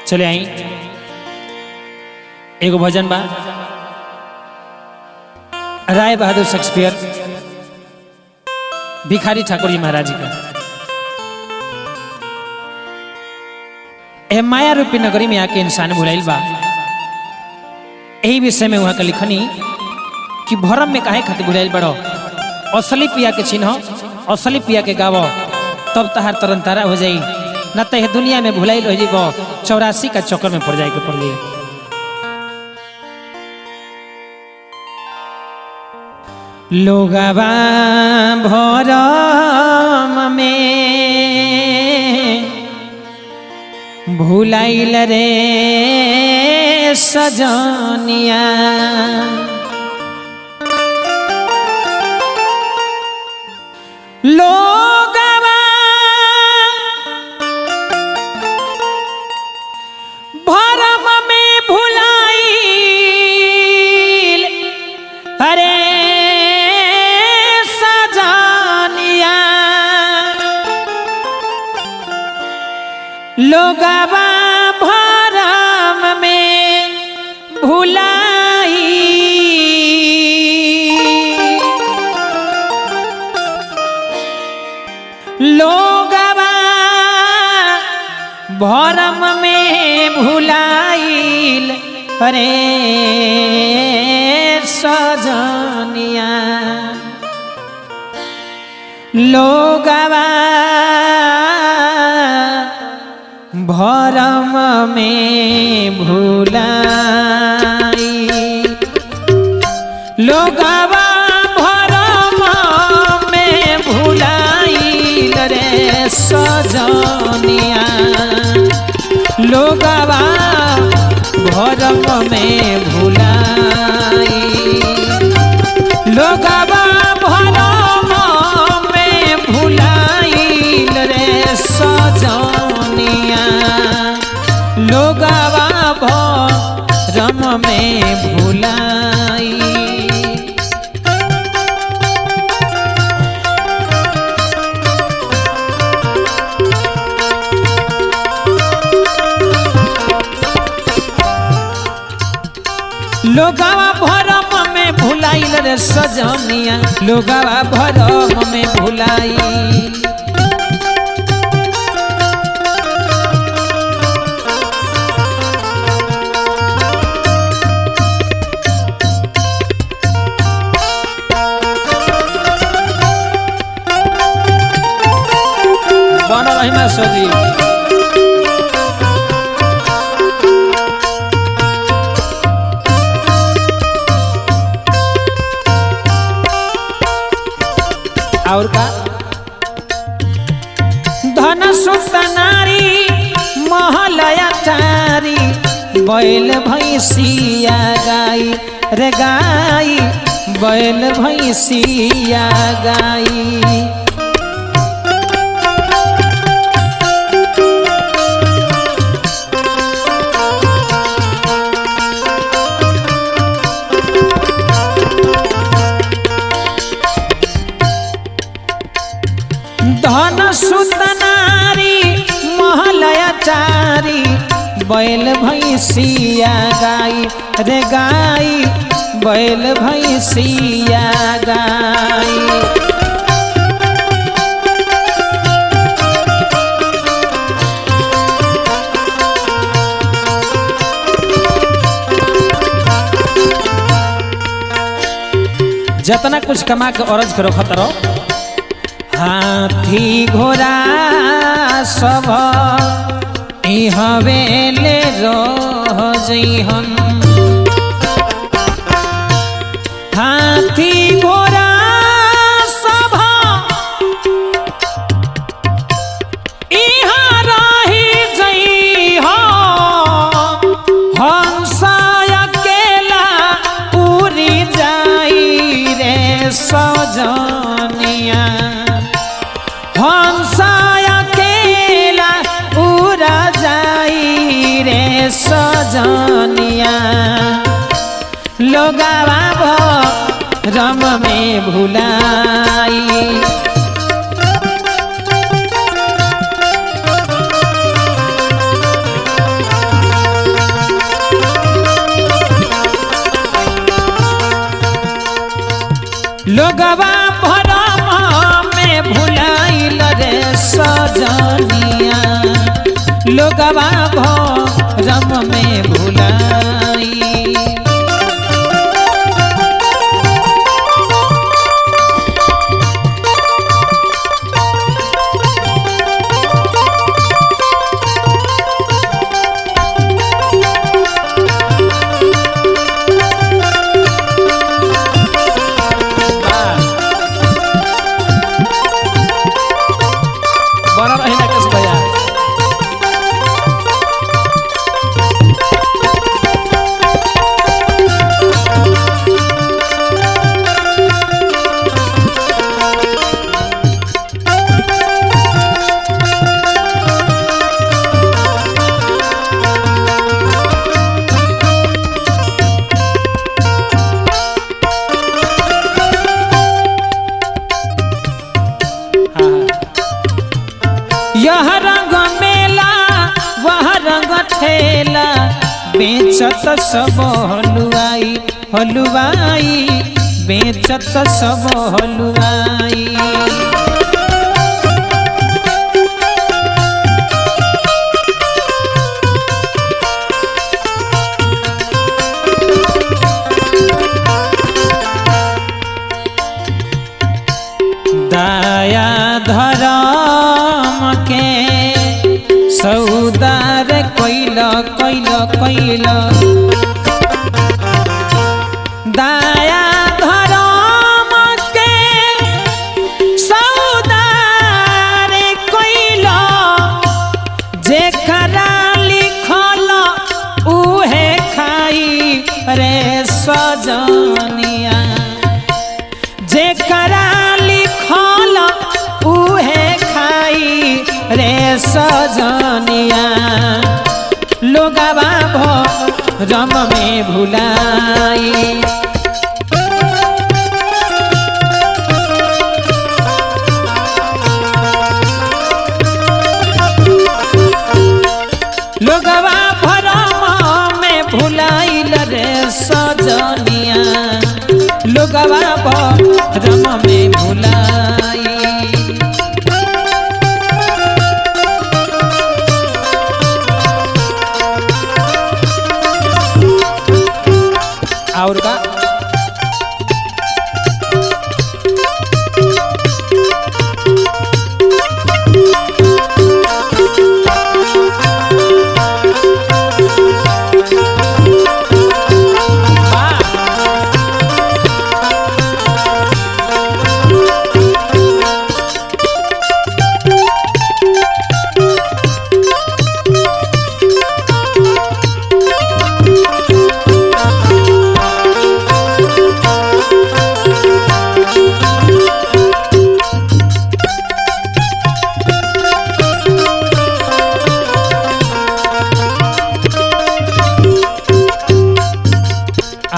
चले आई एगो भजन बा राय बहादुर शेक्सपियर भिखारी ठाकुर जी महाराज जी का। ए माया रूपी नगरी में आके इंसान भुलाइल बा। यही विषय में वहां का लिखनी कि भरम में काहे खातिर भुलाइल बड़ो, असली पिया के चिन्ह, असली पिया के गावो, तब तहार तरन तारा हो जाई, न तो दुनिया में भुलाई रह जीवो, 84 का चक्कर में पड़ जाए के पड़ लिए। लोगवा भरम में भुलाइल रे सजनिया, लोगवा भरम में भुलाइल अरे सजनिया, लोगवा भरम में भुलाई, लोगवा भरम में भुलाइल अरे सजनिया, लोगवा भरम में भुलाई, लोगवा भरम में भुलाइल रे सजनिया, लोगवा भरम में भुलाई, लोगवा भरम में भुलाइल रे सजनिया, लोगवा भरम में भुलाई। लोगवा भरम में भुलाइल रे सजनिया, लोगवा भरम में भुलाइल, बन रही सजी और का धन सुत नारी महलया चारी, बैल भैंसिया गाई रे गाई, बैल भैंसिया गाई, धन सुत नारी महलया चारी, बैल भैंसिया गाई रे गाई, बैल भैंसिया गाई, जतना कुछ कमा के औरज करो खतरो, हाथी घोड़ा सब हवेले रह जइहन, हाथी घोड़ा सब इहाँ रही जइहन, हंस अकेला उड़ी जाई रे सजनिया, हंस अकेला उड़ा जाई रे सजनिया, लोगवा भरम में भुलाई, लोगवा भरम में भुलाई। बड़ा रही ना किस भैया यह रंग मेला वह रंग ठेला बेचत सब हलुआई हलुआई बेचत सब हलुआई। दया धर्म के सौदार कैल कैल कैल दया धर्म के सौदार कैल जेकरा लिखल उहे खाई रे सजनिया जेकरा लिखल उहे खाई रे सजनिया लोगवा भरम में भुलाई। लोगवा भरम में भुलाइल रे सजनिया लोगवा भरम में भुलाई। और का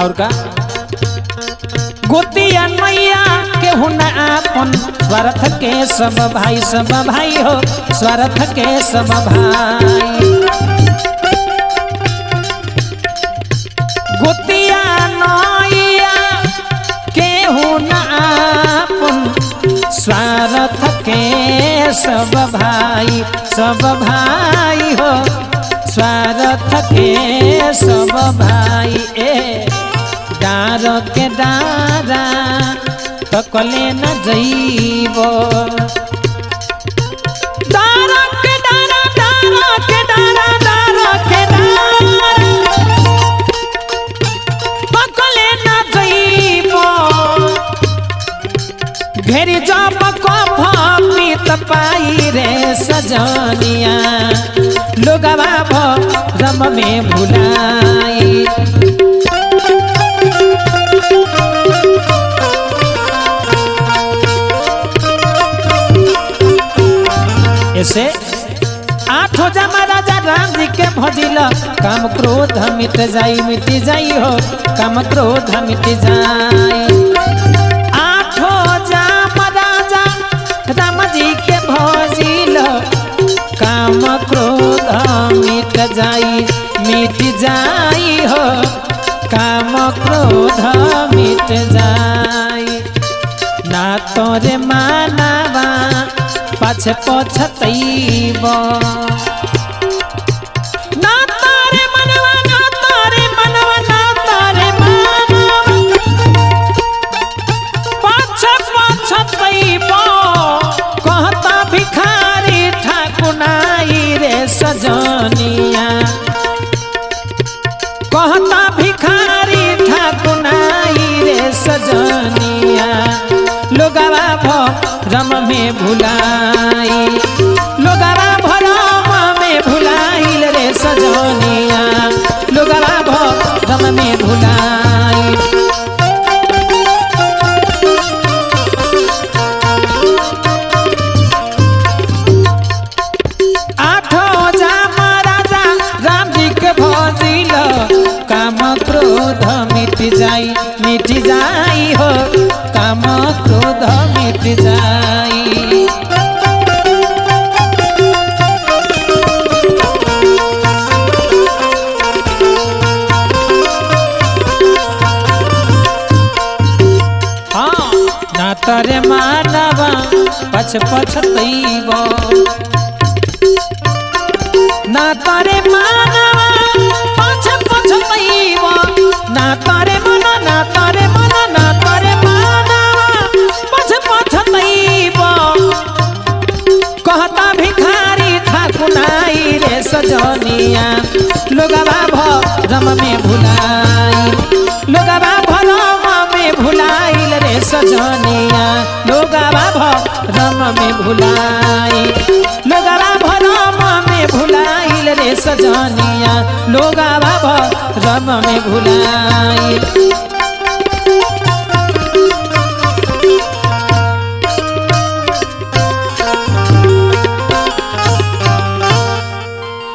और का गोतिया मैया के हुना आपन स्वार्थ के सब भाई हो स्वार्थ के सब भाई। गोतिया नैया के हुना आपन स्वार्थ के सब भाई हो स्वार्थ के सब भाई। ए डार के डारा तकले न जइबो डार के डारा डार के डारा डार के डारा तकले न जइबो घेरी जब कफी तपाई रे सजनिया लोगवा भरम में भुलाई। ऐसे आठ हो जा महाराजा राम जी के भजिल काम क्रोध मिट जाई हो काम क्रोध मिट जाई। आठ हो जा महाराजा राम जी के भजिल काम क्रोध मिट जाई हो काम क्रोध मिट जाई। ना तोरे मानवा पाछे पछतैब मिट जाई हो काम क्रोध मिट जाई। हाँ ना तरे मानवा पछ पछतैब ना तरे मानवा पछ पछतैब ना तरे मन ना तरे मन ना तरे मानवा पछ पछतैब कहता भिखारी ठाकुनाई रे सजनिया लोगवा भरम में भुलाई लोगवा भरम में भुलाइल रे सजनिया लोगवा भरम में भुलाई लोगवा भरम में भुलाइल रे सजनिया लोगवा भरम में भुलाई।